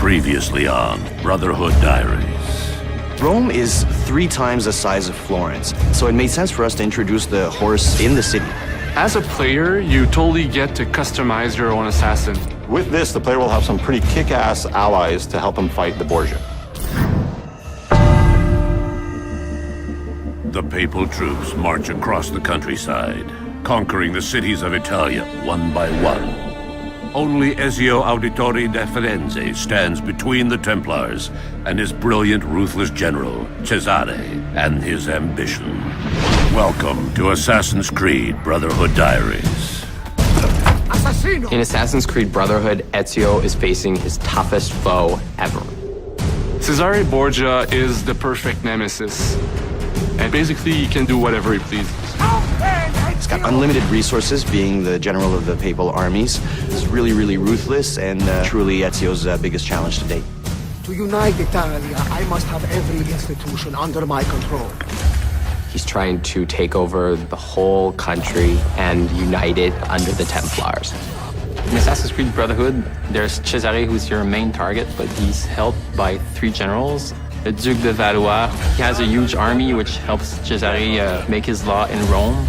Previously on Brotherhood Diaries. Rome is 3 times the size of Florence, so it made sense for us to introduce the horse in the city. As a player, you totally get to customize your own assassin. With this, the player will have some pretty kick-ass allies to help him fight the Borgia. The papal troops march across the countryside, conquering the cities of Italia one by one. Only Ezio Auditore da Firenze stands between the Templars and his brilliant, ruthless general, Cesare, and his ambition. Welcome to Assassin's Creed Brotherhood Diaries. In Assassin's Creed Brotherhood, Ezio is facing his toughest foe ever. Cesare Borgia is the perfect nemesis. And basically, he can do whatever he pleases. He's got unlimited resources, being the general of the papal armies. He's really, really ruthless, and truly Ezio's biggest challenge to date. To unite Italia, I must have every institution under my control. He's trying to take over the whole country and unite it under the Templars. In Assassin's Creed Brotherhood, there's Cesare, who's your main target, but he's helped by 3 generals. The Duke de Valois, he has a huge army which helps Cesare make his law in Rome.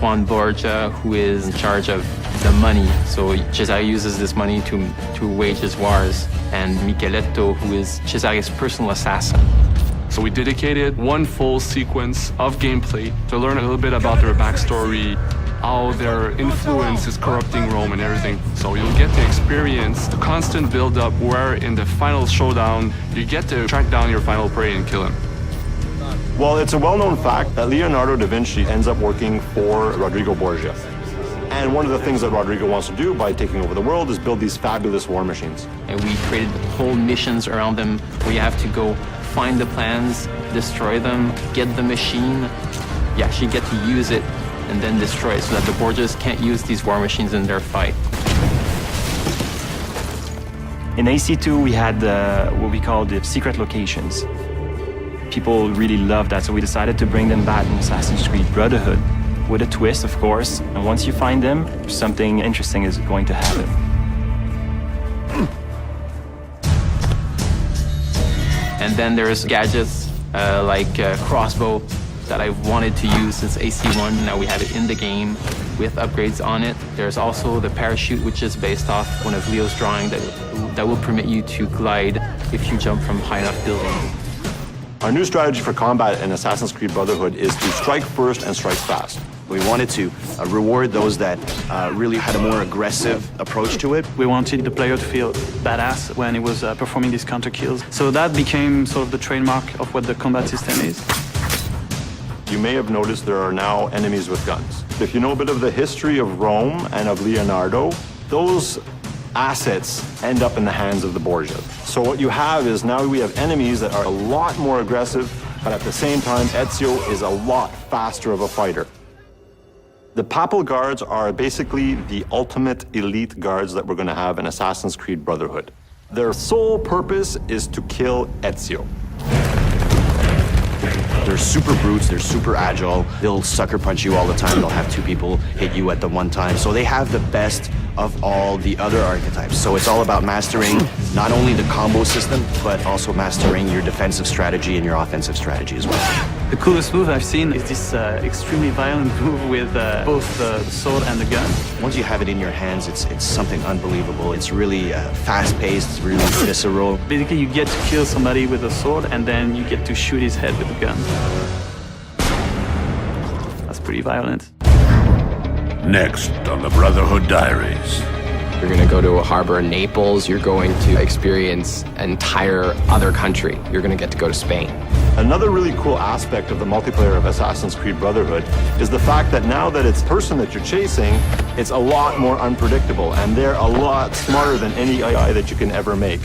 Juan Borgia, who is in charge of the money, so Cesare uses this money to wage his wars. And Micheletto, who is Cesare's personal assassin. So we dedicated one full sequence of gameplay to learn a little bit about their backstory, how their influence is corrupting Rome and everything. So you'll get to experience the constant build-up where in the final showdown, you get to track down your final prey and kill him. Well, it's a well-known fact that Leonardo da Vinci ends up working for Rodrigo Borgia. And one of the things that Rodrigo wants to do by taking over the world is build these fabulous war machines. And we created whole missions around them where you have to go find the plans, destroy them, get the machine. You actually get to use it and then destroy it so that the Borgias can't use these war machines in their fight. In AC2, we had what we call the secret locations. People really loved that, so we decided to bring them back in Assassin's Creed Brotherhood. With a twist, of course, and once you find them, something interesting is going to happen. And then there's gadgets like crossbow that I've wanted to use since AC1. Now we have it in the game with upgrades on it. There's also the parachute, which is based off one of Leo's drawing that will permit you to glide if you jump from high enough buildings. Our new strategy for combat in Assassin's Creed Brotherhood is to strike first and strike fast. We wanted to reward those that really had a more aggressive approach to it. We wanted the player to feel badass when he was performing these counter kills. So that became sort of the trademark of what the combat system is. You may have noticed there are now enemies with guns. If you know a bit of the history of Rome and of Leonardo, those assets end up in the hands of the Borgias. So what you have is now we have enemies that are a lot more aggressive, but at the same time, Ezio is a lot faster of a fighter. The Papal Guards are basically the ultimate elite guards that we're going to have in Assassin's Creed Brotherhood. Their sole purpose is to kill Ezio. They're super brutes, they're super agile. They'll sucker punch you all the time. They'll have 2 people hit you at the one time. So they have the best of all the other archetypes. So it's all about mastering not only the combo system, but also mastering your defensive strategy and your offensive strategy as well. The coolest move I've seen is this extremely violent move with both the sword and the gun. Once you have it in your hands, it's something unbelievable. It's really fast-paced, it's really visceral. Basically, you get to kill somebody with a sword, and then you get to shoot his head with a gun. That's pretty violent. Next on the Brotherhood Diaries. You're going to go to a harbor in Naples. You're going to experience an entire other country. You're going to get to go to Spain. Another really cool aspect of the multiplayer of Assassin's Creed Brotherhood is the fact that now that it's the person that you're chasing, it's a lot more unpredictable, and they're a lot smarter than any AI that you can ever make.